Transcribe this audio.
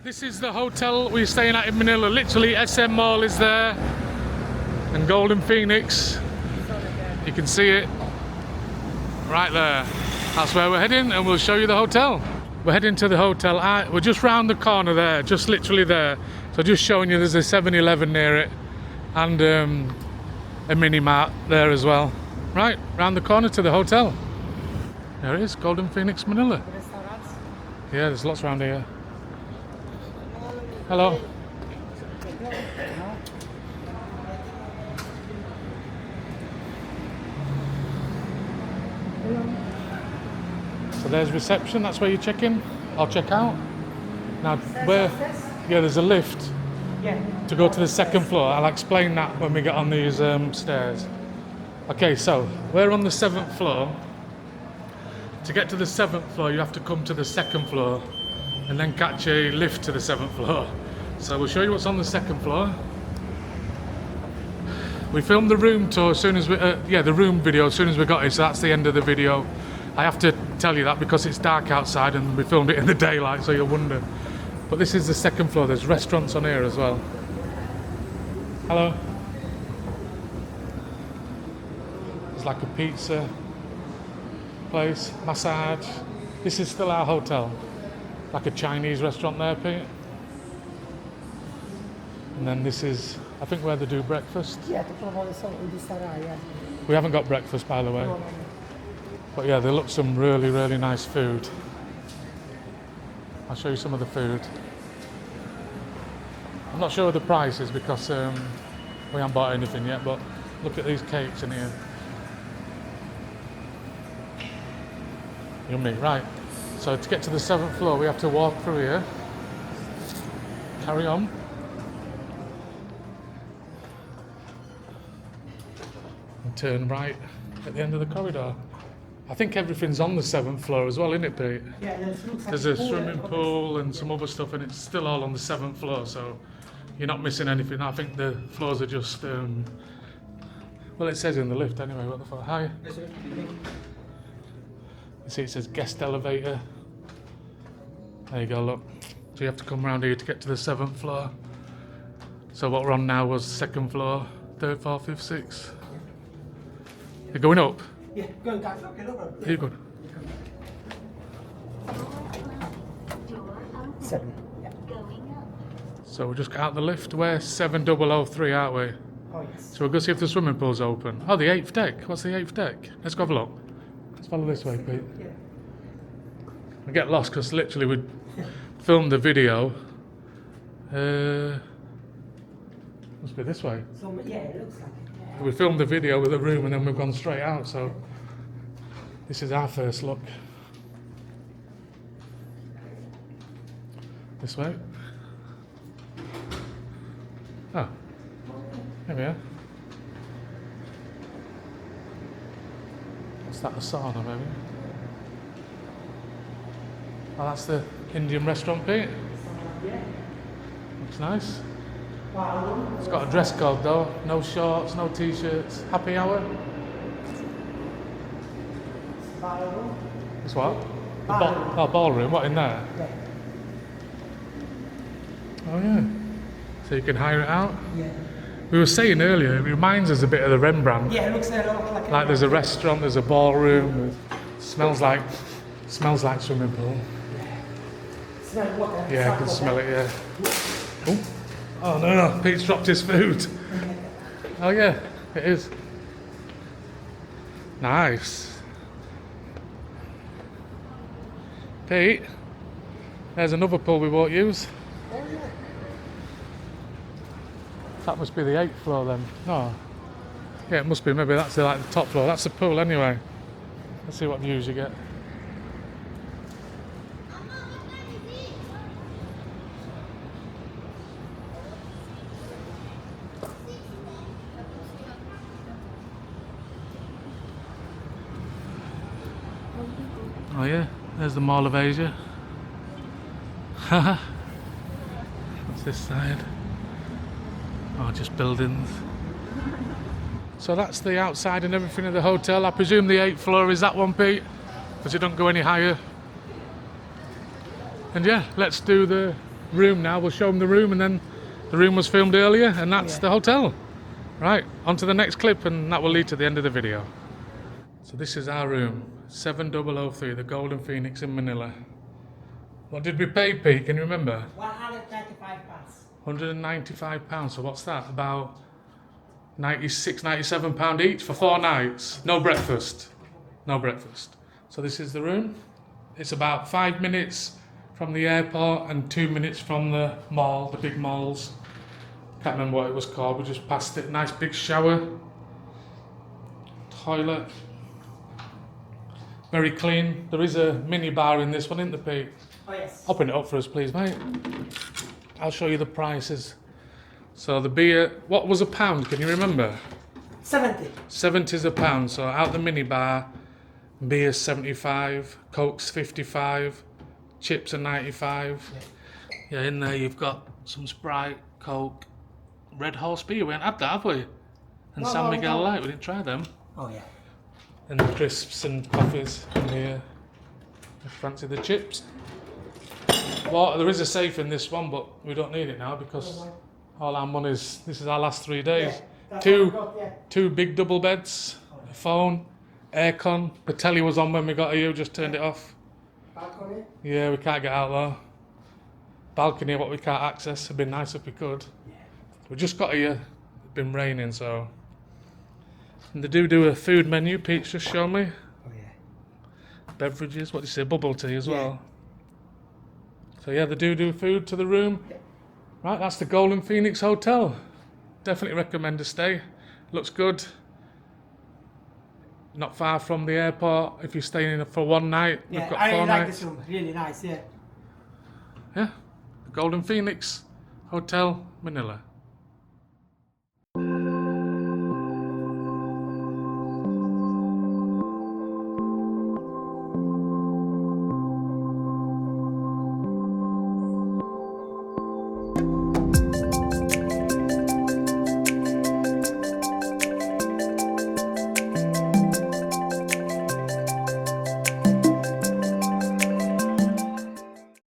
This is the hotel we're staying at in Manila. Literally, SM Mall is there, and Golden Phoenix. You can see it right there. That's where we're heading, and we'll show you the hotel. We're heading to the hotel. We're just round the corner there, just literally there. So just showing you there's a 7-Eleven near it, and a mini mart there as well. Right, round the corner to the hotel. There it is, Golden Phoenix, Manila. Yeah, there's lots around here. Hello. So there's reception, that's where you check in. I'll check out. Now, where? Yeah, there's a lift to go to the second floor. I'll explain that when we get on these stairs. Okay, so we're on the 7th floor. To get to the 7th floor, you have to come to the 2nd floor and then catch a lift to the 7th floor. So we'll show you what's on the 2nd floor. We filmed the room tour as soon as we, the room video as soon as we got it, so that's the end of the video. I have to tell you that because it's dark outside and we filmed it in the daylight, so you'll wonder. But this is the 2nd floor, there's restaurants on here as well. Hello. There's like a pizza place, massage. This is still our hotel. Like a Chinese restaurant there, Pete. And then this is, I think, where they do breakfast. We haven't got breakfast, by the way. But yeah, they look some really, really nice food. I'll show you some of the food. I'm not sure of the prices because we haven't bought anything yet, but look at these cakes in here. Yummy, right. So to get to the 7th floor, we have to walk through here. Carry on. And turn right at the end of the corridor. I think everything's on the 7th floor as well, isn't it, Pete? Yeah, there's a swimming pool and some other stuff, and it's still all on the 7th floor, so you're not missing anything. I think the floors are just, well, it says in the lift anyway. What the fuck? Hi. You see, it says guest elevator. There you go, look. So you have to come around here to get to the 7th floor. So what we're on now was 2nd floor, 3rd, 4th, 5th, 6th. You're going up? Yeah, going down. Okay, look. You're good. 7. Yeah. So we just got out the lift. We're 7003, aren't we? Oh, yes. So we'll go see if the swimming pool's open. Oh, the 8th deck. What's the 8th deck? Let's go have a look. Let's follow this way, Pete. Yeah. I get lost because literally we filmed the video. Must be this way. So, yeah, it looks like it. Yeah. We filmed the video with the room and then we've gone straight out, so this is our first look. This way. Oh, there we are. What's that, a sauna maybe? Oh, that's the Indian restaurant, Pete. Looks nice. It's got a dress code though, no shorts, no t-shirts. Happy hour? It's what? Ballroom, what in there? Yeah. Oh yeah. So you can hire it out? Yeah. We were saying earlier, it reminds us a bit of the Rembrandt. Yeah, it looks a lot like. Like there's a restaurant, there's a ballroom, smells like swimming pool. Smell water. Yeah, I can smell it, yeah. Oh no, Pete's dropped his food. Oh yeah, it is. Nice. Pete, there's another pool we won't use. That must be the 8th floor then. No. Yeah, it must be, maybe that's like the top floor. That's the pool anyway. Let's see what views you get. Oh yeah, there's the Mall of Asia. What's this side? Oh, just buildings. So that's the outside and everything of the hotel. I presume the 8th floor is that one, Pete? Because it don't go any higher. And yeah, let's do the room now. We'll show them the room, and then the room was filmed earlier, and that's the hotel. Right, on to the next clip, and that will lead to the end of the video. So this is our room, 7003, the Golden Phoenix in Manila. What did we pay, Pete? Can you remember? £195. £195. So what's that? About £96, £97 each for 4 nights. No breakfast. No breakfast. So this is the room. It's about 5 minutes from the airport and 2 minutes from the mall, the big malls. Can't remember what it was called. We just passed it. Nice big shower. Toilet. Very clean. There is a mini bar in this one, isn't there, Pete? Oh yes. Open it up for us, please, mate. I'll show you the prices. So the beer, what was a pound? Can you remember? 70. 70 is a pound. So out the mini bar, beer's 75, Coke's 55, chips are 95. Yeah, in there you've got some Sprite, Coke, Red Horse beer. We haven't had that, have we? And San Miguel Light. We didn't try them. Oh yeah. And the crisps and coffees in here. I fancy the chips. Well, there is a safe in this one, but we don't need it now because all our money's. This is our last 3 days. Two big double beds, a phone, aircon. The telly was on when we got here. Just turned it off. Balcony? Yeah, we can't get out though. Balcony, what we can't access. It'd be nice if we could. Yeah. We just got here. It's been raining, so. And they do a food menu. Pete's just shown me. Oh yeah. Beverages. What do you say? Bubble tea as well. So yeah, they do food to the room. Right, that's the Golden Phoenix Hotel. Definitely recommend a stay. Looks good. Not far from the airport. If you're staying in for 1 night, Yeah, we've got I 4 really like nights. this room. Really nice, yeah. Yeah, the Golden Phoenix Hotel, Manila.